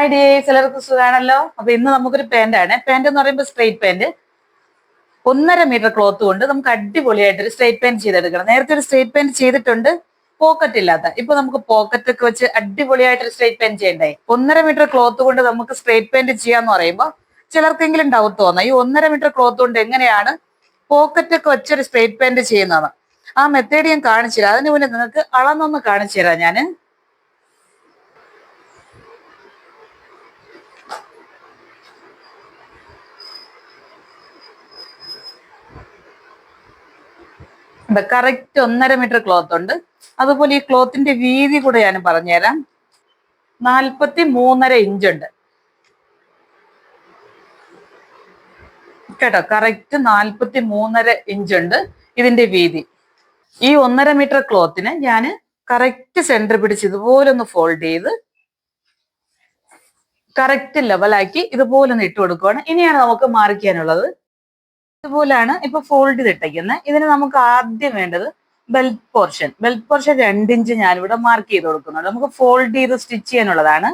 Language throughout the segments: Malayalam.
ഹായ് ഡേയ്സ്, എല്ലാവർക്കും സുഖാണല്ലോ. അപ്പൊ ഇന്ന് നമുക്കൊരു പാന്റ് ആണ്. പാന്റ് എന്ന് പറയുമ്പോൾ സ്ട്രൈറ്റ് പാന്റ് 1.5 മീറ്റർ ക്ലോത്ത് കൊണ്ട് നമുക്ക് അടിപൊളിയായിട്ട് ഒരു സ്ട്രൈറ്റ് പാന്റ് ചെയ്തെടുക്കണം. നേരത്തെ ഒരു സ്ട്രൈറ്റ് പാന്റ് ചെയ്തിട്ടുണ്ട്, പോക്കറ്റ് ഇല്ലാത്ത. ഇപ്പൊ നമുക്ക് പോക്കറ്റ് ഒക്കെ വെച്ച് അടിപൊളിയായിട്ട് ഒരു സ്ട്രൈറ്റ് പാന്റ് ചെയ്യണ്ടേ. 1.5 മീറ്റർ ക്ലോത്ത് കൊണ്ട് നമുക്ക് സ്ട്രൈറ്റ് പാന്റ് ചെയ്യാന്ന് പറയുമ്പോൾ ചിലർക്കെങ്കിലും ഡൗട്ട് തോന്നാം, ഈ 1.5 മീറ്റർ ക്ലോത്ത് കൊണ്ട് എങ്ങനെയാണ് പോക്കറ്റ് ഒക്കെ വെച്ചൊരു സ്ട്രൈറ്റ് പാന്റ് ചെയ്യുന്നതാണ്. ആ മെത്തേഡ് ഞാൻ കാണിച്ചു തരാം. അതിന് മുന്നേ നിങ്ങൾക്ക് അളന്നൊന്ന് കാണിച്ചു തരാം ഞാൻ. കറക്റ്റ് 1.5 മീറ്റർ ക്ലോത്ത് ഉണ്ട്. അതുപോലെ ഈ ക്ലോത്തിന്റെ വീതി കൂടെ ഞാൻ പറഞ്ഞുതരാം. 43.5 ഇഞ്ച് ഉണ്ട് കേട്ടോ. കറക്റ്റ് 43.5 ഇഞ്ച് ഉണ്ട് ഇതിന്റെ വീതി. ഈ 1.5 മീറ്റർ ക്ലോത്തിന് ഞാൻ കറക്റ്റ് സെന്റർ പിടിച്ച് ഇതുപോലെ ഒന്ന് ഫോൾഡ് ചെയ്ത് കറക്റ്റ് ലെവലാക്കി ഇതുപോലെ ഒന്ന് ഇട്ട് കൊടുക്കുകയാണ്. ഇനിയാണ് നമുക്ക് മാർക്ക് ചെയ്യാനുള്ളത്. ഇതുപോലെയാണ് ഇപ്പൊ ഫോൾഡ് ചെയ്തിട്ടേക്കുന്നത്. ഇതിന് നമുക്ക് ആദ്യം വേണ്ടത് belt portion. Belt portion 2 inch ഞാനിവിടെ മാർക്ക് ചെയ്ത് കൊടുക്കുന്നുണ്ട്. നമുക്ക് ഫോൾഡ് ചെയ്ത് സ്റ്റിച്ച് ചെയ്യാനുള്ളതാണ്.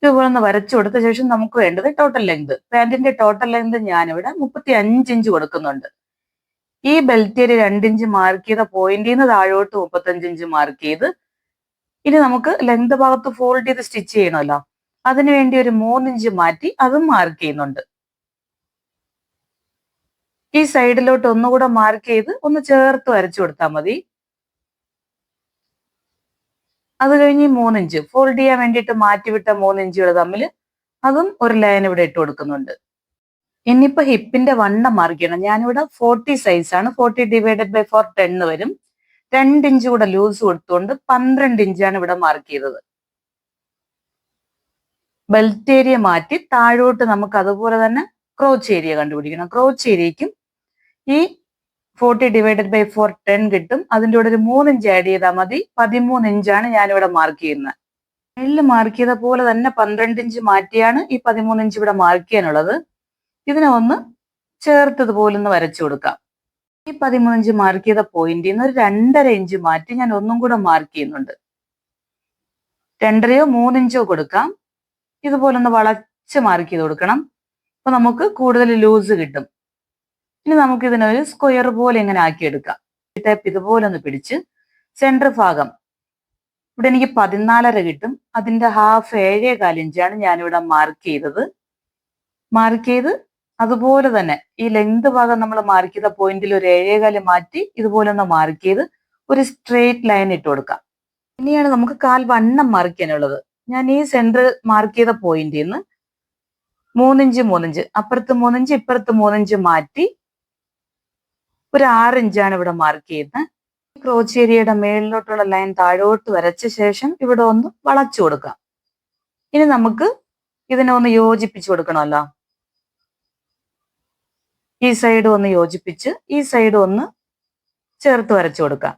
ഇതുപോലെ ഒന്ന് വരച്ചു കൊടുത്ത ശേഷം നമുക്ക് വേണ്ടത് ടോട്ടൽ ലെങ്ത്. പാന്റിന്റെ ടോട്ടൽ ലെങ്ത് ഞാനിവിടെ 35 ഇഞ്ച് കൊടുക്കുന്നുണ്ട്. ഈ ബെൽറ്റ് ഏരിയ 2 ഇഞ്ച് മാർക്ക് ചെയ്ത പോയിന്റിൽ നിന്ന് താഴോട്ട് 35 ഇഞ്ച് മാർക്ക് ചെയ്ത് ഇനി നമുക്ക് ലെങ്ത് ഭാഗത്ത് ഫോൾഡ് ചെയ്ത് സ്റ്റിച്ച് ചെയ്യണമല്ലോ. അതിനുവേണ്ടി ഒരു 3 ഇഞ്ച് മാറ്റി അതും മാർക്ക് ചെയ്യുന്നുണ്ട്. ഈ സൈഡിലോട്ട് ഒന്നുകൂടെ മാർക്ക് ചെയ്ത് ഒന്ന് ചേർത്ത് വരച്ചു കൊടുത്താൽ മതി. അത് കഴിഞ്ഞ് 3 ഇഞ്ച് ഫോൾഡ് ചെയ്യാൻ വേണ്ടിയിട്ട് മാറ്റിവിട്ട 3 ഇഞ്ചുകൾ തമ്മിൽ അതും ഒരു ലൈൻ ഇവിടെ ഇട്ട് കൊടുക്കുന്നുണ്ട്. ഇനിയിപ്പോ ഹിപ്പിന്റെ വണ്ണം മാർക്ക് ചെയ്യണം. ഞാനിവിടെ 40 സൈസാണ്. 40 ഡിവൈഡഡ് ബൈ 4 10 വരും. 2 ഇഞ്ച് കൂടെ ലൂസ് കൊടുത്തുകൊണ്ട് 12 ഇഞ്ചാണ് ഇവിടെ മാർക്ക് ചെയ്തത്. ബെൽറ്റ് ഏരിയ മാറ്റി താഴോട്ട് നമുക്ക് അതുപോലെ തന്നെ ക്രോച്ച് ഏരിയ കണ്ടുപിടിക്കണം. ക്രോച്ച് ഏരിയയ്ക്കും ഈ 40 ഡിവൈഡഡ് ബൈ 4 10 കിട്ടും. അതിൻ്റെ കൂടെ ഒരു 3 ഇഞ്ച് ആഡ് ചെയ്താൽ മതി. 13 ഇഞ്ചാണ് ഞാനിവിടെ മാർക്ക് ചെയ്യുന്നത്. മേളിൽ മാർക്ക് ചെയ്ത പോലെ തന്നെ 12 ഇഞ്ച് മാറ്റിയാണ് ഈ 13 ഇഞ്ച് ഇവിടെ മാർക്ക് ചെയ്യാനുള്ളത്. ഇതിനെ ഒന്ന് ചേർത്ത് ഇതുപോലെ ഒന്ന് വരച്ചു കൊടുക്കാം. ഈ 13 ഇഞ്ച് മാർക്ക് ചെയ്ത പോയിന്റിൽ നിന്ന് ഒരു 2.5 ഇഞ്ച് മാറ്റി ഞാൻ ഒന്നും കൂടെ മാർക്ക് ചെയ്യുന്നുണ്ട്. 2.5 3 ഇഞ്ചോ കൊടുക്കാം. ഇതുപോലെ ഒന്ന് വളച്ച് മാർക്ക് ചെയ്ത് കൊടുക്കണം. അപ്പൊ നമുക്ക് കൂടുതൽ ലൂസ് കിട്ടും. ഇനി നമുക്ക് ഇതിനൊരു സ്ക്വയർ പോലെ ഇങ്ങനെ ആക്കിയെടുക്കാം. ടൈപ്പ് ഇതുപോലെ ഒന്ന് പിടിച്ച് സെന്റർ ഭാഗം ഇവിടെ എനിക്ക് 14.5 കിട്ടും. അതിന്റെ ഹാഫ് 7.25 ഇഞ്ചാണ് ഞാനിവിടെ മാർക്ക് ചെയ്തത്. മാർക്ക് ചെയ്ത് അതുപോലെ തന്നെ ഈ ലെങ്ത് ഭാഗം നമ്മൾ മാർക്ക് ചെയ്ത പോയിന്റിൽ ഒരു 7.25 മാറ്റി ഇതുപോലെ ഒന്ന് മാർക്ക് ചെയ്ത് ഒരു സ്ട്രെയിറ്റ് ലൈൻ ഇട്ട് കൊടുക്കാം. ഇനിയാണ് നമുക്ക് കാൽ വണ്ണം മാർക്ക് ചെയ്യാനുള്ളത്. ഞാൻ ഈ സെന്റർ മാർക്ക് ചെയ്ത പോയിന്റിൽ നിന്ന് 3 ഇഞ്ച് 3 ഇഞ്ച് അപ്പുറത്ത് 3 ഇഞ്ച് ഇപ്പുറത്ത് 3 ഇഞ്ച് മാറ്റി ഒരു 6 ഇഞ്ചാണ് ഇവിടെ മാർക്ക് ചെയ്യുന്നത്. ക്രോച്ച് ഏരിയയുടെ മേളിലോട്ടുള്ള ലൈൻ താഴോട്ട് വരച്ച ശേഷം ഇവിടെ ഒന്ന് വളച്ചു കൊടുക്കാം. ഇനി നമുക്ക് ഇതിനെ ഒന്ന് യോജിപ്പിച്ചു കൊടുക്കണമല്ലോ. ഈ സൈഡ് ഒന്ന് യോജിപ്പിച്ച് ഈ സൈഡ് ഒന്ന് ചേർത്ത് വരച്ചു കൊടുക്കാം.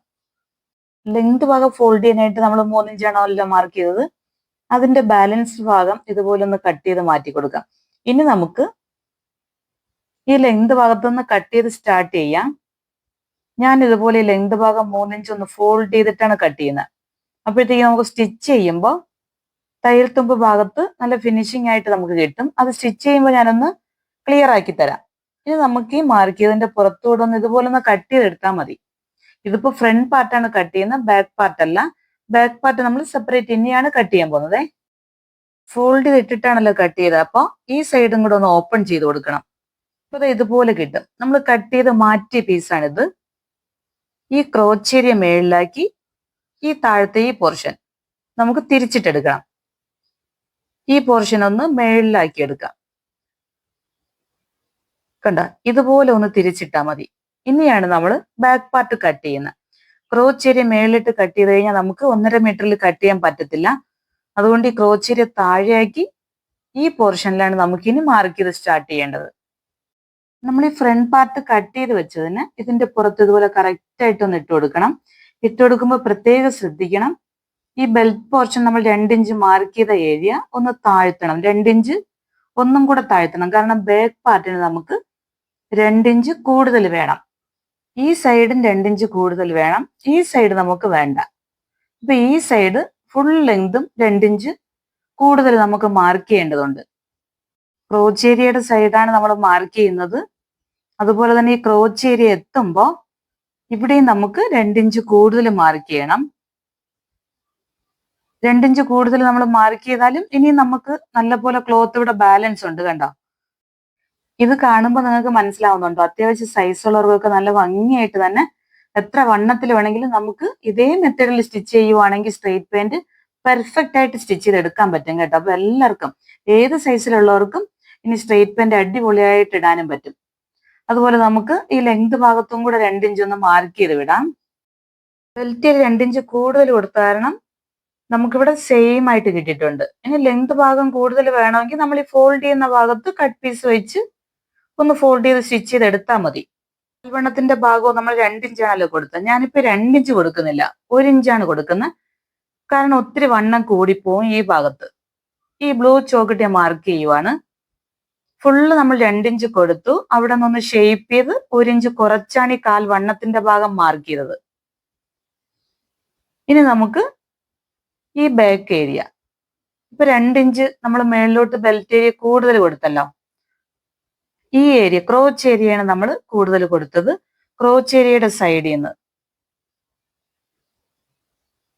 ലെങ്ത് ഭാഗം ഫോൾഡ് ചെയ്യാനായിട്ട് നമ്മൾ 3 ഇഞ്ചാണല്ലോ മാർക്ക് ചെയ്തത്. അതിന്റെ ബാലൻസ് ഭാഗം ഇതുപോലെ ഒന്ന് കട്ട് ചെയ്ത് മാറ്റി കൊടുക്കാം. ഇനി നമുക്ക് ഈ ലെങ്ത് ഭാഗത്തുനിന്ന് കട്ട് ചെയ്ത് സ്റ്റാർട്ട് ചെയ്യാം. ഞാൻ ഇതുപോലെ ലെങ്ത് ഭാഗം 3 ഇഞ്ച് ഒന്ന് ഫോൾഡ് ചെയ്തിട്ടാണ് കട്ട് ചെയ്യുന്നത്. അപ്പോഴത്തേക്ക് നമുക്ക് സ്റ്റിച്ച് ചെയ്യുമ്പോൾ തയ്യൽ തുമ്പ് ഭാഗത്ത് നല്ല ഫിനിഷിംഗ് ആയിട്ട് നമുക്ക് കിട്ടും. അത് സ്റ്റിച്ച് ചെയ്യുമ്പോൾ ഞാനൊന്ന് ക്ലിയർ ആക്കി തരാം. ഇനി നമുക്ക് ഈ മാർക്ക് ചെയ്തതിന്റെ പുറത്തൂടെ ഒന്ന് ഇതുപോലെ ഒന്ന് കട്ട് ചെയ്തെടുത്താൽ മതി. ഇതിപ്പോ ഫ്രണ്ട് പാർട്ടാണ് കട്ട് ചെയ്യുന്നത്, ബാക്ക് പാർട്ട് അല്ല. ബാക്ക് പാർട്ട് നമ്മൾ സെപ്പറേറ്റ് ഇനിയാണ് കട്ട് ചെയ്യാൻ പോകുന്നത്. ഫോൾഡ് ചെയ്തിട്ടിട്ടാണല്ലോ കട്ട് ചെയ്തത്. അപ്പോൾ ഈ സൈഡും കൂടെ ഒന്ന് ഓപ്പൺ ചെയ്ത് കൊടുക്കണം. അപ്പൊ ഇത് ഇതുപോലെ കിട്ടും. നമ്മൾ കട്ട് ചെയ്ത് മാറ്റിയ പീസാണിത്. ഈ ക്രോച്ച് ഏരിയ മേളിലാക്കി ഈ താഴത്തെ ഈ പോർഷൻ നമുക്ക് തിരിച്ചിട്ടെടുക്കണം. ഈ പോർഷൻ ഒന്ന് മേളിലാക്കി എടുക്കാം. കണ്ട, ഇതുപോലെ ഒന്ന് തിരിച്ചിട്ടാൽ മതി. ഇനിയാണ് നമ്മൾ ബാക്ക് പാർട്ട് കട്ട് ചെയ്യുന്നത്. ക്രോച്ച് ഏരിയ മേളിലിട്ട് കട്ട് ചെയ്ത് കഴിഞ്ഞാൽ നമുക്ക് 1.5 മീറ്ററിൽ കട്ട് ചെയ്യാൻ പറ്റത്തില്ല. അതുകൊണ്ട് ഈ ക്രോച്ച് ഏരിയ താഴെയാക്കി ഈ പോർഷനിലാണ് നമുക്കിനി മാർക്ക് ചെയ്ത് സ്റ്റാർട്ട് ചെയ്യേണ്ടത്. നമ്മൾ ഈ ഫ്രണ്ട് പാർട്ട് കട്ട് ചെയ്ത് വെച്ചതിന് ഇതിന്റെ പുറത്ത് ഇതുപോലെ കറക്റ്റ് ആയിട്ട് ഒന്ന് ഇട്ട് കൊടുക്കണം. ഇട്ട് കൊടുക്കുമ്പോൾ പ്രത്യേകം ശ്രദ്ധിക്കണം. ഈ ബെൽറ്റ് പോർഷൻ നമ്മൾ 2 ഇഞ്ച് മാർക്ക് ചെയ്ത ഏരിയ ഒന്ന് താഴ്ത്തണം. 2 ഇഞ്ച് ഒന്നും കൂടെ താഴ്ത്തണം. കാരണം ബാക്ക് പാർട്ടിന് നമുക്ക് 2 ഇഞ്ച് കൂടുതൽ വേണം. ഈ സൈഡും 2 ഇഞ്ച് കൂടുതൽ വേണം. ഈ സൈഡ് നമുക്ക് വേണ്ട. അപ്പൊ ഈ സൈഡ് ഫുൾ ലെങ്തും 2 ഇഞ്ച് കൂടുതൽ നമുക്ക് മാർക്ക് ചെയ്യേണ്ടതുണ്ട്. ക്രോച്ച് ഏരിയയുടെ സൈഡാണ് നമ്മൾ മാർക്ക് ചെയ്യുന്നത്. അതുപോലെ തന്നെ ഈ ക്രോച്ച് ഏരിയ എത്തുമ്പോൾ ഇവിടെയും നമുക്ക് 2 ഇഞ്ച് കൂടുതൽ മാർക്ക് ചെയ്യണം. 2 ഇഞ്ച് കൂടുതൽ നമ്മൾ മാർക്ക് ചെയ്താലും ഇനി നമുക്ക് നല്ലപോലെ ക്ലോത്ത് ഇവിടെ ബാലൻസ് ഉണ്ട്. കണ്ടോ, ഇത് കാണുമ്പോൾ നിങ്ങൾക്ക് മനസ്സിലാവുന്നുണ്ടോ? അത്യാവശ്യം സൈസ് ഉള്ളവർക്കൊക്കെ നല്ല ഭംഗിയായിട്ട് തന്നെ എത്ര വണ്ണത്തിൽ വേണമെങ്കിലും നമുക്ക് ഇതേ മെത്തേഡിൽ സ്റ്റിച്ച് ചെയ്യുവാണെങ്കിൽ സ്ട്രെയിറ്റ് പാന്റ് പെർഫെക്റ്റ് ആയിട്ട് സ്റ്റിച്ച് ചെയ്തെടുക്കാൻ പറ്റും കേട്ടോ. അപ്പൊ എല്ലാവർക്കും ഏത് സൈസിലുള്ളവർക്കും ഇനി സ്ട്രെയിറ്റ് പാന്റ് അടിപൊളിയായിട്ട് ഇടാനും പറ്റും. അതുപോലെ നമുക്ക് ഈ ലെങ്ത് ഭാഗത്തും കൂടെ 2 ഇഞ്ച് ഒന്ന് മാർക്ക് ചെയ്ത് വിടാം. ബെൽറ്റ് 2 ഇഞ്ച് കൂടുതൽ കൊടുത്ത കാരണം നമുക്കിവിടെ സെയിം ആയിട്ട് കിട്ടിയിട്ടുണ്ട്. ഇനി ലെങ്ത് ഭാഗം കൂടുതൽ വേണമെങ്കിൽ നമ്മൾ ഈ ഫോൾഡ് ചെയ്യുന്ന ഭാഗത്ത് കട്ട് പീസ് വെച്ച് ഒന്ന് ഫോൾഡ് ചെയ്ത് സ്റ്റിച്ച് ചെയ്ത് എടുത്താൽ മതി. വണ്ണത്തിന്റെ ഭാഗവും നമ്മൾ 2 ഇഞ്ചാണല്ലോ കൊടുത്തത്. ഞാനിപ്പോ 2 ഇഞ്ച് കൊടുക്കുന്നില്ല, 1 ഇഞ്ചാണ് കൊടുക്കുന്നത്. കാരണം ഒത്തിരി വണ്ണം കൂടിപ്പോവും ഈ ഭാഗത്ത്. ഈ ബ്ലൂ ചോക്കിട്ട് ഞാൻ മാർക്ക് ചെയ്യുവാണ്. ഫുള്ള് നമ്മൾ 2 ഇഞ്ച് കൊടുത്തു. അവിടെ നിന്ന് ഷേപ്പ് ചെയ്ത് 1 ഇഞ്ച് കുറച്ചാണ് ഈ കാൽ വണ്ണത്തിന്റെ ഭാഗം മാർക്ക് ചെയ്തത്. ഇനി നമുക്ക് ഈ ബാക്ക് ഏരിയ ഇപ്പൊ 2 ഇഞ്ച് നമ്മൾ മേളിലോട്ട് ബെൽറ്റ് ഏരിയ കൂടുതൽ കൊടുത്തല്ലോ. ഈ ഏരിയ ക്രോച്ച് ഏരിയയാണ് നമ്മൾ കൂടുതൽ കൊടുത്തത്. ക്രോച്ച് ഏരിയയുടെ സൈഡിൽ നിന്ന്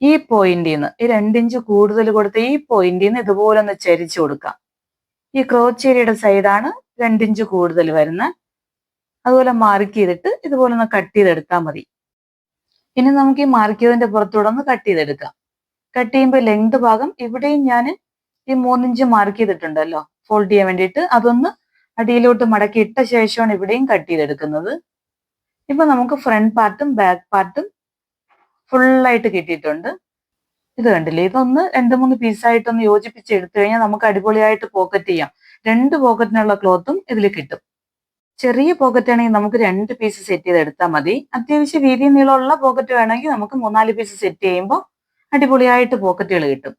ഈ പോയിന്റിൽ നിന്ന് ഈ 2 ഇഞ്ച് കൂടുതൽ കൊടുത്ത ഈ പോയിന്റിൽ നിന്ന് ഇതുപോലെ ഒന്ന് ചരിച്ചു കൊടുക്കാം. ഈ ക്രോച്ച് ഏരിയയുടെ സൈഡാണ് 2 ഇഞ്ച് കൂടുതൽ വരുന്നത്. അതുപോലെ മാർക്ക് ചെയ്തിട്ട് ഇതുപോലെ ഒന്ന് കട്ട് ചെയ്തെടുത്താൽ മതി. ഇനി നമുക്ക് ഈ മാർക്ക് ചെയ്തതിന്റെ പുറത്തൂടെ ഒന്ന് കട്ട് ചെയ്തെടുക്കാം. കട്ട് ചെയ്യുമ്പോൾ ലെങ്ത് ഭാഗം ഇവിടെയും ഞാൻ ഈ 3 ഇഞ്ച് മാർക്ക് ചെയ്തിട്ടുണ്ടല്ലോ ഫോൾഡ് ചെയ്യാൻ വേണ്ടിയിട്ട്, അതൊന്ന് അടിയിലോട്ട് മടക്കി ഇട്ട ശേഷമാണ് ഇവിടെയും കട്ട് ചെയ്തെടുക്കുന്നത്. ഇപ്പൊ നമുക്ക് ഫ്രണ്ട് പാർട്ടും ബാക്ക് പാർട്ടും ഫുള്ളായിട്ട് കിട്ടിയിട്ടുണ്ട്. ഇത് കണ്ടില്ലേ, ഇതൊന്ന് 2-3 പീസായിട്ടൊന്ന് യോജിപ്പിച്ച് എടുത്തു കഴിഞ്ഞാൽ നമുക്ക് അടിപൊളിയായിട്ട് പോക്കറ്റ് ചെയ്യാം. 2 പോക്കറ്റിനുള്ള ക്ലോത്തും ഇതിൽ കിട്ടും. ചെറിയ പോക്കറ്റ് ആണെങ്കിൽ നമുക്ക് 2 പീസ് സെറ്റ് ചെയ്ത് എടുത്താൽ മതി. അത്യാവശ്യം വീതി നീളമുള്ള പോക്കറ്റ് വേണമെങ്കിൽ നമുക്ക് 3-4 പീസ് സെറ്റ് ചെയ്യുമ്പോൾ അടിപൊളിയായിട്ട് പോക്കറ്റുകൾ കിട്ടും.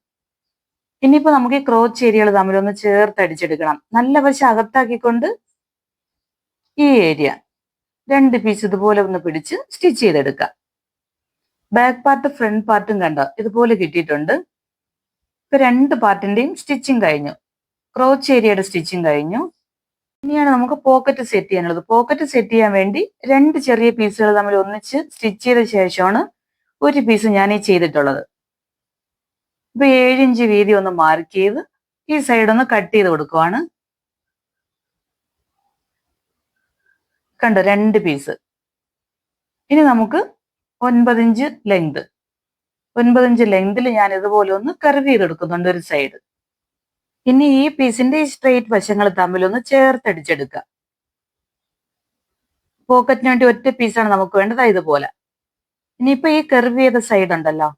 ഇനിയിപ്പോ നമുക്ക് ഈ ക്രോച്ച് ഏരിയകൾ തമ്മിലൊന്ന് ചേർത്ത് അടിച്ചെടുക്കണം. നല്ല വശം അകത്താക്കിക്കൊണ്ട് ഈ ഏരിയ 2 പീസ് ഇതുപോലെ ഒന്ന് പിടിച്ച് സ്റ്റിച്ച് ചെയ്തെടുക്കാം. ബാക്ക് പാർട്ട് ഫ്രണ്ട് പാർട്ടും കണ്ടോ ഇതുപോലെ കിട്ടിയിട്ടുണ്ട്. ഇപ്പൊ 2 പാർട്ടിന്റെയും സ്റ്റിച്ചിങ് കഴിഞ്ഞു. ക്രോച്ച് ഏരിയയുടെ സ്റ്റിച്ചിങ് കഴിഞ്ഞു. ഇനിയാണ് നമുക്ക് പോക്കറ്റ് സെറ്റ് ചെയ്യാനുള്ളത്. പോക്കറ്റ് സെറ്റ് ചെയ്യാൻ വേണ്ടി 2 ചെറിയ പീസുകൾ തമ്മിൽ ഒന്നിച്ച് സ്റ്റിച്ച് ചെയ്ത ശേഷമാണ് 1 പീസ് ഞാൻ ഈ ചെയ്തിട്ടുള്ളത്. ഇപ്പൊ 7 ഇഞ്ച് വീതി ഒന്ന് മാർക്ക് ചെയ്ത് ഈ സൈഡ് ഒന്ന് കട്ട് ചെയ്ത് കൊടുക്കുവാണ്. കണ്ടോ 2 പീസ്. ഇനി നമുക്ക് 9 ഇഞ്ച് ലെങ്ത്, 9 ഇഞ്ച് ലെങ്തിൽ ഞാൻ ഇതുപോലെ ഒന്ന് കർവ് ചെയ്തെടുക്കുന്നുണ്ട് ഒരു സൈഡ്. ഇനി ഈ പീസിന്റെ ഈ സ്ട്രെയിറ്റ് വശങ്ങൾ തമ്മിലൊന്ന് ചേർത്തടിച്ചെടുക്കുക. പോക്കറ്റിന് വേണ്ടി ഒറ്റ പീസാണ് നമുക്ക് വേണ്ടത്, ഇതുപോലെ. ഇനിയിപ്പോ ഈ കർവ് ചെയ്ത സൈഡ് ഉണ്ടല്ലോ,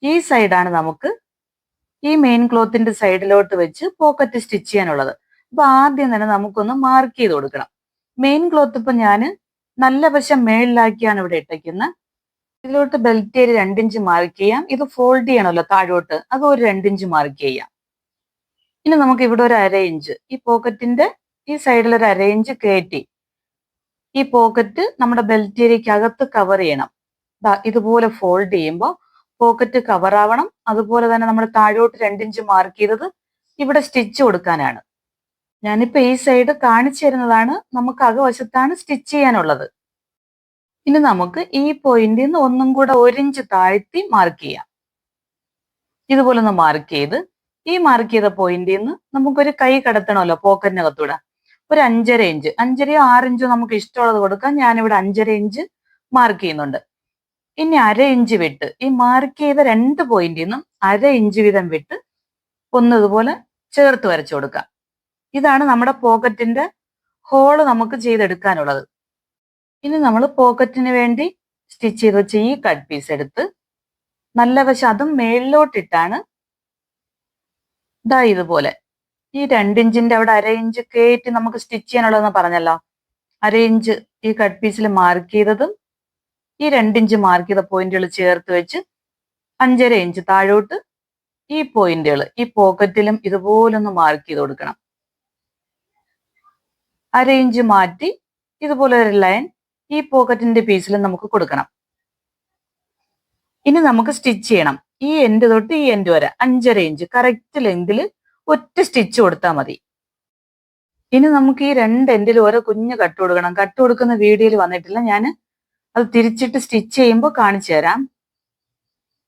ഈ സൈഡാണ് നമുക്ക് ഈ മെയിൻ ക്ലോത്തിന്റെ സൈഡിലോട്ട് വെച്ച് പോക്കറ്റ് സ്റ്റിച്ച് ചെയ്യാനുള്ളത്. അപ്പൊ ആദ്യം തന്നെ നമുക്കൊന്ന് മാർക്ക് ചെയ്ത് കൊടുക്കണം. മെയിൻ ക്ലോത്ത് ഇപ്പൊ ഞാൻ നല്ല വശം മേളിലാക്കിയാണ് ഇവിടെ ഇട്ടേക്കുന്നത്. ഇതിലോട്ട് ബെൽറ്റ് ഏരിയ 2 ഇഞ്ച് മാർക്ക് ചെയ്യാം. ഇത് ഫോൾഡ് ചെയ്യണമല്ലോ താഴോട്ട്, അത് ഒരു 2 ഇഞ്ച് മാർക്ക് ചെയ്യാം. ഇനി നമുക്ക് ഇവിടെ ഒരു 1/2 ഇഞ്ച് ഈ പോക്കറ്റിന്റെ ഈ സൈഡിൽ ഒരു 1/2 ഇഞ്ച് കയറ്റി ഈ പോക്കറ്റ് നമ്മുടെ ബെൽറ്റ് ഏരിയക്ക് അകത്ത് കവർ ചെയ്യണം. ഇതുപോലെ ഫോൾഡ് ചെയ്യുമ്പോൾ പോക്കറ്റ് കവർ ആവണം. അതുപോലെ തന്നെ നമ്മൾ താഴോട്ട് 2 ഇഞ്ച് മാർക്ക് ചെയ്തത് ഇവിടെ സ്റ്റിച്ച് കൊടുക്കാനാണ്. ഞാനിപ്പോ ഈ സൈഡ് കാണിച്ചു തരുന്നതാണ്, നമുക്ക് അകവശത്താണ് സ്റ്റിച്ച് ചെയ്യാനുള്ളത്. ഇനി നമുക്ക് ഈ പോയിന്റിൽ നിന്ന് ഒന്നും കൂടെ 1 ഇഞ്ച് താഴ്ത്തി മാർക്ക് ചെയ്യാം. ഇതുപോലെ ഒന്ന് മാർക്ക് ചെയ്ത് ഈ മാർക്ക് ചെയ്ത പോയിന്റിൽ നിന്ന് നമുക്കൊരു കൈ കടത്തണമല്ലോ പോക്കറ്റിനകത്തൂടെ. ഒരു 5.5 ഇഞ്ച്, 5.5 6 ഇഞ്ചോ നമുക്ക് ഇഷ്ടമുള്ളത് കൊടുക്കാം. ഞാനിവിടെ 5.5 ഇഞ്ച് മാർക്ക് ചെയ്യുന്നുണ്ട്. ഇനി 1/2 ഇഞ്ച് വിട്ട് ഈ മാർക്ക് ചെയ്ത 2 പോയിന്റിൽ നിന്നും 1/2 ഇഞ്ച് വീതം വിട്ട് ഒന്ന് ഇതുപോലെ ചേർത്ത് വരച്ചു കൊടുക്കാം. ഇതാണ് നമ്മുടെ പോക്കറ്റിന്റെ ഹോള് നമുക്ക് ചെയ്തെടുക്കാനുള്ളത്. ഇനി നമ്മൾ പോക്കറ്റിന് വേണ്ടി സ്റ്റിച്ച് ചെയ്ത് വെച്ച ഈ കട്ട് പീസ് എടുത്ത് നല്ല വശം അതും മേളിലോട്ടിട്ടാണ് ഇതുപോലെ ഈ 2 ഇഞ്ചിന്റെ അവിടെ 1/2 ഇഞ്ച് കയറ്റി നമുക്ക് സ്റ്റിച്ച് ചെയ്യാനുള്ളതെന്ന് പറഞ്ഞല്ലോ. 1/2 ഇഞ്ച് ഈ കട്ട് പീസിൽ മാർക്ക് ചെയ്തതും ഈ 2 ഇഞ്ച് മാർക്ക് ചെയ്ത പോയിന്റുകൾ ചേർത്ത് വെച്ച് 5.5 ഇഞ്ച് താഴോട്ട് ഈ പോയിന്റുകൾ ഈ പോക്കറ്റിലും ഇതുപോലൊന്ന് മാർക്ക് ചെയ്ത് കൊടുക്കണം. 1/2 ഇഞ്ച് മാറ്റി ഇതുപോലെ ഒരു ലൈൻ ഈ പോക്കറ്റിന്റെ പീസിലും നമുക്ക് കൊടുക്കണം. ഇനി നമുക്ക് സ്റ്റിച്ച് ചെയ്യണം. ഈ എൻഡ് തൊട്ട് ഈ എൻഡ് വരെ 5.5 ഇഞ്ച് കറക്റ്റ് ലെങ്തിൽ ഒറ്റ സ്റ്റിച്ച് കൊടുത്താൽ മതി. ഇനി നമുക്ക് ഈ രണ്ട് എൻഡിലും ഓരോ കുഞ്ഞ് കട്ട് കൊടുക്കണം. കട്ട് കൊടുക്കുന്ന വീഡിയോയിൽ വന്നിട്ടില്ല, ഞാൻ അത് തിരിച്ചിട്ട് സ്റ്റിച്ച് ചെയ്യുമ്പോൾ കാണിച്ചു തരാം.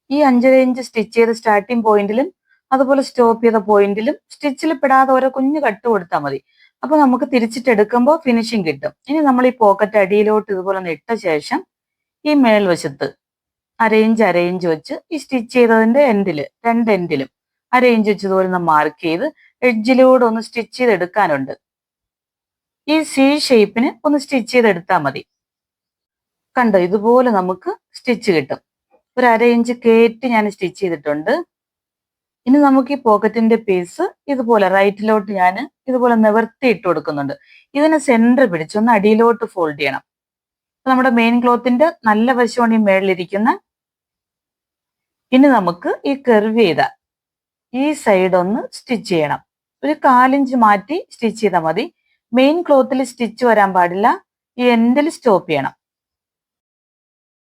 ഈ 5.5 ഇഞ്ച് സ്റ്റിച്ച് ചെയ്ത സ്റ്റാർട്ടിംഗ് പോയിന്റിലും അതുപോലെ സ്റ്റോപ്പ് ചെയ്ത പോയിന്റിലും സ്റ്റിച്ചിൽ പെടാതെ ഓരോ കുഞ്ഞ് കട്ട് കൊടുത്താൽ മതി. അപ്പൊ നമുക്ക് തിരിച്ചിട്ട് എടുക്കുമ്പോൾ ഫിനിഷിങ് കിട്ടും. ഇനി നമ്മൾ ഈ പോക്കറ്റ് അടിയിലോട്ട് ഇതുപോലെ ഇട്ട ശേഷം ഈ മേൽവശത്ത് 1.5 ഇഞ്ച് വെച്ച് ഈ സ്റ്റിച്ച് ചെയ്തതിന്റെ എൻഡില് രണ്ട് എൻഡിലും 1/2 ഇഞ്ച് വെച്ച് ഇതുപോലെ മാർക്ക് ചെയ്ത് എഡ്ജിലൂടെ ഒന്ന് സ്റ്റിച്ച് ചെയ്ത് എടുക്കാനുണ്ട്. ഈ സി ഷേപ്പിന് ഒന്ന് സ്റ്റിച്ച് ചെയ്തെടുത്താൽ മതി. കണ്ടോ, ഇതുപോലെ നമുക്ക് സ്റ്റിച്ച് കിട്ടും. ഒരു 1/2 ഇഞ്ച് കയറ്റി ഞാൻ സ്റ്റിച്ച് ചെയ്തിട്ടുണ്ട്. ഇനി നമുക്ക് ഈ പോക്കറ്റിന്റെ പീസ് ഇതുപോലെ റൈറ്റിലോട്ട് ഞാൻ ഇതുപോലെ നിവർത്തി ഇട്ട് കൊടുക്കുന്നുണ്ട്. ഇതിനെ സെന്റർ പിടിച്ച് ഒന്ന് അടിയിലോട്ട് ഫോൾഡ് ചെയ്യണം. നമ്മുടെ മെയിൻ ക്ലോത്തിന്റെ നല്ല വശമാണ് ഈ മേളിലിരിക്കുന്ന. ഇനി നമുക്ക് ഈ കർവ് ചെയ്ത ഈ സൈഡ് ഒന്ന് സ്റ്റിച്ച് ചെയ്യണം. ഒരു 1/4 ഇഞ്ച് മാറ്റി സ്റ്റിച്ച് ചെയ്താൽ മതി. മെയിൻ ക്ലോത്തിൽ സ്റ്റിച്ച് വരാൻ പാടില്ല, ഈ എൻഡിൽ സ്റ്റോപ്പ് ചെയ്യണം.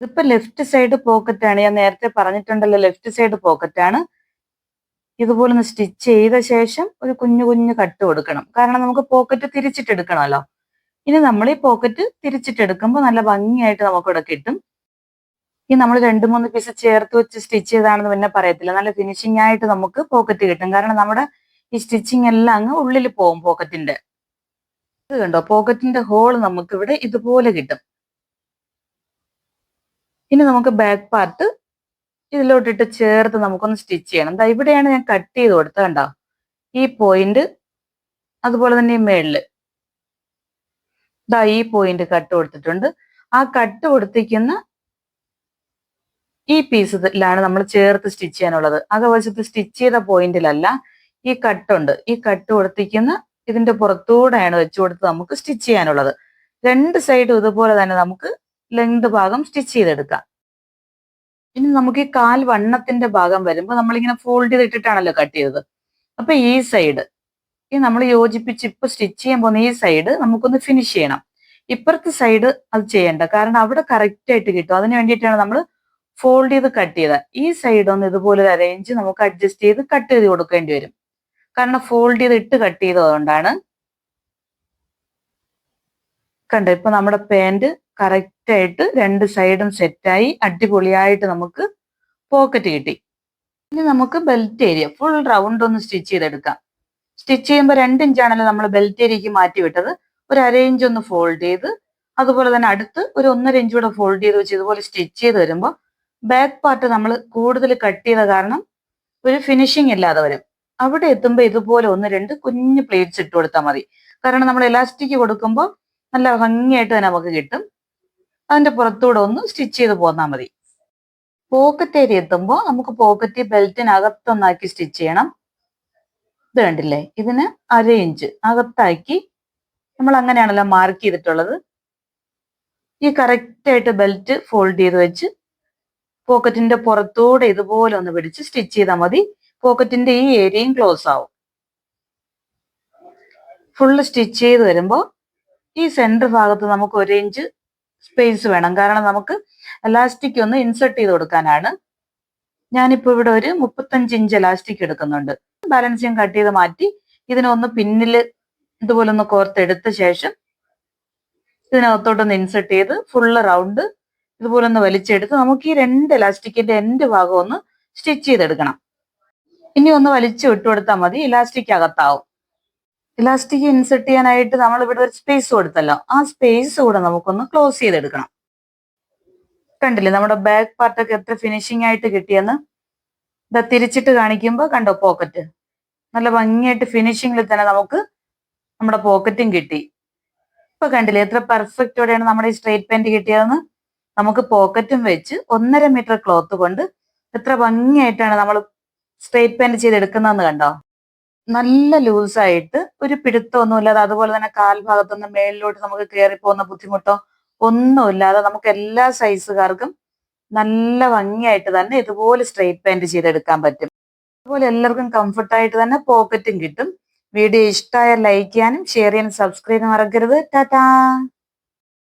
ഇതിപ്പോ ലെഫ്റ്റ് സൈഡ് പോക്കറ്റ് ആണ്, ഞാൻ നേരത്തെ പറഞ്ഞിട്ടുണ്ടല്ലോ ലെഫ്റ്റ് സൈഡ് പോക്കറ്റ് ആണ്. ഇതുപോലെ ഒന്ന് സ്റ്റിച്ച് ചെയ്ത ശേഷം ഒരു കുഞ്ഞു കുഞ്ഞു കട്ട് കൊടുക്കണം, കാരണം നമുക്ക് പോക്കറ്റ് തിരിച്ചിട്ടെടുക്കണമല്ലോ. ഇനി നമ്മൾ ഈ പോക്കറ്റ് തിരിച്ചിട്ടെടുക്കുമ്പോൾ നല്ല ഭംഗിയായിട്ട് നമുക്കിവിടെ കിട്ടും. ഈ നമ്മൾ 2-3 പീസ് ചേർത്ത് വെച്ച് സ്റ്റിച്ച് ചെയ്താണെന്ന് പിന്നെ പറയത്തില്ല, നല്ല ഫിനിഷിംഗ് ആയിട്ട് നമുക്ക് പോക്കറ്റ് കിട്ടും. കാരണം നമ്മുടെ ഈ സ്റ്റിച്ചിങ് എല്ലാം അങ്ങ് ഉള്ളിൽ പോകും പോക്കറ്റിന്റെ. ഇത് കണ്ടോ, പോക്കറ്റിന്റെ ഹോൾ നമുക്ക് ഇവിടെ ഇതുപോലെ കിട്ടും. ഇനി നമുക്ക് ബാക്ക് പാർട്ട് ഇതിലോട്ടിട്ട് ചേർത്ത് നമുക്കൊന്ന് സ്റ്റിച്ച് ചെയ്യണം. ദാ ഇവിടെയാണ് ഞാൻ കട്ട് ചെയ്ത് കൊടുത്തത്, കണ്ടോ ഈ പോയിന്റ്, അതുപോലെ തന്നെ ഈ മേളില് ദാ ഈ പോയിന്റ് കട്ട് കൊടുത്തിട്ടുണ്ട്. ആ കട്ട് കൊടുത്തിരിക്കുന്ന ഈ പീസിലാണ് നമ്മൾ ചേർത്ത് സ്റ്റിച്ച് ചെയ്യാനുള്ളത്. അകവശത്ത് സ്റ്റിച്ച് ചെയ്ത പോയിന്റിലല്ല, ഈ കട്ടുണ്ട്, ഈ കട്ട് കൊടുത്തിരിക്കുന്ന ഇതിന്റെ പുറത്തൂടെയാണ് വെച്ചു കൊടുത്ത് നമുക്ക് സ്റ്റിച്ച് ചെയ്യാനുള്ളത്. രണ്ട് സൈഡും ഇതുപോലെ തന്നെ നമുക്ക് ലെങ്ത് ഭാഗം സ്റ്റിച്ച് ചെയ്തെടുക്കാം. ഇനി നമുക്ക് ഈ കാൽ വണ്ണത്തിന്റെ ഭാഗം വരുമ്പോൾ നമ്മളിങ്ങനെ ഫോൾഡ് ചെയ്തിട്ടിട്ടാണല്ലോ കട്ട് ചെയ്തത്. അപ്പൊ ഈ സൈഡ് ഈ നമ്മൾ യോജിപ്പിച്ച് ഇപ്പൊ സ്റ്റിച്ച് ചെയ്യാൻ പോകുന്ന ഈ സൈഡ് നമുക്കൊന്ന് ഫിനിഷ് ചെയ്യണം. ഇപ്പുറത്തെ സൈഡ് അത് ചെയ്യണ്ട, കാരണം അവിടെ കറക്റ്റ് ആയിട്ട് കിട്ടും. അതിന് വേണ്ടിയിട്ടാണ് നമ്മൾ ഫോൾഡ് ചെയ്ത് കട്ട് ചെയ്ത. ഈ സൈഡ് ഒന്ന് ഇതുപോലെ അറേഞ്ച് നമുക്ക് അഡ്ജസ്റ്റ് ചെയ്ത് കട്ട് ചെയ്ത് കൊടുക്കേണ്ടി വരും, കാരണം ഫോൾഡ് ചെയ്ത് ഇട്ട് കട്ട് ചെയ്തതുകൊണ്ടാണ്. കണ്ടോ, ഇപ്പൊ നമ്മുടെ പാന്റ് കറക്റ്റ് ആയിട്ട് രണ്ട് സൈഡും സെറ്റായി അടിപൊളിയായിട്ട് നമുക്ക് പോക്കറ്റ് കിട്ടി. ഇനി നമുക്ക് ബെൽറ്റ് ഏരിയ ഫുൾ റൗണ്ട് ഒന്ന് സ്റ്റിച്ച് ചെയ്തെടുക്കാം. സ്റ്റിച്ച് ചെയ്യുമ്പോൾ 2 ഇഞ്ചാണല്ലോ നമ്മൾ ബെൽറ്റ് ഏരിയക്ക് മാറ്റി വിട്ടത്. ഒരു 1/2 ഇഞ്ച് ഒന്ന് ഫോൾഡ് ചെയ്ത് അതുപോലെ തന്നെ അടുത്ത് ഒരു 1.5 ഇഞ്ച് കൂടെ ഫോൾഡ് ചെയ്ത് വെച്ച് ഇതുപോലെ സ്റ്റിച്ച് ചെയ്ത് വരുമ്പോൾ ബാക്ക് പാർട്ട് നമ്മൾ കൂടുതൽ കട്ട് ചെയ്ത കാരണം ഒരു ഫിനിഷിങ് ഇല്ലാതെ വരും. അവിടെ എത്തുമ്പോൾ ഇതുപോലെ 1-2 കുഞ്ഞു പ്ലേറ്റ്സ് ഇട്ട് കൊടുത്താൽ മതി, കാരണം നമ്മൾ എലാസ്റ്റിക് കൊടുക്കുമ്പോൾ നല്ല ഭംഗിയായിട്ട് തന്നെ നമുക്ക് കിട്ടും. അതിന്റെ പുറത്തൂടെ ഒന്ന് സ്റ്റിച്ച് ചെയ്ത് പോന്നാൽ മതി. പോക്കറ്റ് ഏരിയ എത്തുമ്പോൾ നമുക്ക് പോക്കറ്റ് ബെൽറ്റിനകത്തൊന്നാക്കി സ്റ്റിച്ച് ചെയ്യണം. ഇത് കണ്ടില്ലേ, ഇതിന് 1/2 ഇഞ്ച് അകത്താക്കി നമ്മൾ അങ്ങനെയാണല്ലോ മാർക്ക് ചെയ്തിട്ടുള്ളത്. ഈ കറക്റ്റ് ആയിട്ട് ബെൽറ്റ് ഫോൾഡ് ചെയ്ത് വെച്ച് പോക്കറ്റിന്റെ പുറത്തൂടെ ഇതുപോലെ ഒന്ന് പിടിച്ച് സ്റ്റിച്ച് ചെയ്താൽ മതി. പോക്കറ്റിന്റെ ഈ ഏരിയയും ക്ലോസ് ആവും. ഫുള്ള് സ്റ്റിച്ച് ചെയ്ത് വരുമ്പോൾ ഈ സെന്റർ ഭാഗത്ത് നമുക്ക് 1 ഇഞ്ച് സ്പേസ് വേണം, കാരണം നമുക്ക് എലാസ്റ്റിക് ഒന്ന് ഇൻസെർട്ട് ചെയ്ത് കൊടുക്കാനാണ്. ഞാനിപ്പോ ഇവിടെ ഒരു 35 ഇഞ്ച് എലാസ്റ്റിക് എടുക്കുന്നുണ്ട്. ബാലൻസ് ഞാൻ കട്ട് ചെയ്ത് മാറ്റി ഇതിനൊന്ന് പിന്നിൽ ഇതുപോലെ ഒന്ന് കോർത്തെടുത്ത ശേഷം ഇതിനകത്തോട്ടൊന്ന് ഇൻസെർട്ട് ചെയ്ത് ഫുള്ള് റൗണ്ട് ഇതുപോലെ ഒന്ന് വലിച്ചെടുത്ത് നമുക്ക് ഈ 2 എലാസ്റ്റിക്കിന്റെ എൻഡ് ഭാഗം ഒന്ന് സ്റ്റിച്ച് ചെയ്തെടുക്കണം. ഇനി ഒന്ന് വലിച്ചു വിട്ടു കൊടുത്താൽ മതി, ഇലാസ്റ്റിക് അകത്താവും. ഇലാസ്റ്റിക് ഇൻസെർട്ട് ചെയ്യാനായിട്ട് നമ്മൾ ഇവിടെ ഒരു സ്പേസ് കൊടുത്തല്ലോ, ആ സ്പേസ് കൂടെ നമുക്കൊന്ന് ക്ലോസ് ചെയ്തെടുക്കണം. കണ്ടില്ലേ നമ്മുടെ ബാക്ക് പാർട്ടൊക്കെ എത്ര ഫിനിഷിംഗ് ആയിട്ട് കിട്ടിയെന്ന്. ഇതാ തിരിച്ചിട്ട് കാണിക്കുമ്പോൾ കണ്ടോ, പോക്കറ്റ് നല്ല ഭംഗിയായിട്ട് ഫിനിഷിങ്ങിൽ തന്നെ നമുക്ക് നമ്മുടെ പോക്കറ്റും കിട്ടി. ഇപ്പൊ കണ്ടില്ലേ എത്ര പെർഫെക്റ്റോടെയാണ് നമ്മുടെ ഈ സ്ട്രൈറ്റ് പാന്റ് കിട്ടിയതെന്ന്. നമുക്ക് പോക്കറ്റും വെച്ച് 1.5 മീറ്റർ ക്ലോത്ത് കൊണ്ട് എത്ര ഭംഗിയായിട്ടാണ് നമ്മൾ സ്ട്രൈറ്റ് പാന്റ് ചെയ്തെടുക്കുന്നതെന്ന് കണ്ടോ. നല്ല ലൂസായിട്ട് ഒരു പിടുത്തമൊന്നുമില്ലാതെ, അതുപോലെ തന്നെ കാൽഭാഗത്തൊന്നും മേളിലോട്ട് നമുക്ക് കയറി പോകുന്ന ബുദ്ധിമുട്ടോ ഒന്നുമില്ലാതെ നമുക്ക് എല്ലാ സൈസുകാർക്കും നല്ല ഭംഗിയായിട്ട് തന്നെ ഇതുപോലെ സ്ട്രൈറ്റ് പാന്റ് ചെയ്തെടുക്കാൻ പറ്റും. അതുപോലെ എല്ലാവർക്കും കംഫർട്ടായിട്ട് തന്നെ പോക്കറ്റും കിട്ടും. വീഡിയോ ഇഷ്ടമായ ലൈക്ക് ചെയ്യാനും ഷെയർ ചെയ്യാനും സബ്സ്ക്രൈബ് ചെയ്യാനും മറക്കരുത്. ടാറ്റാ.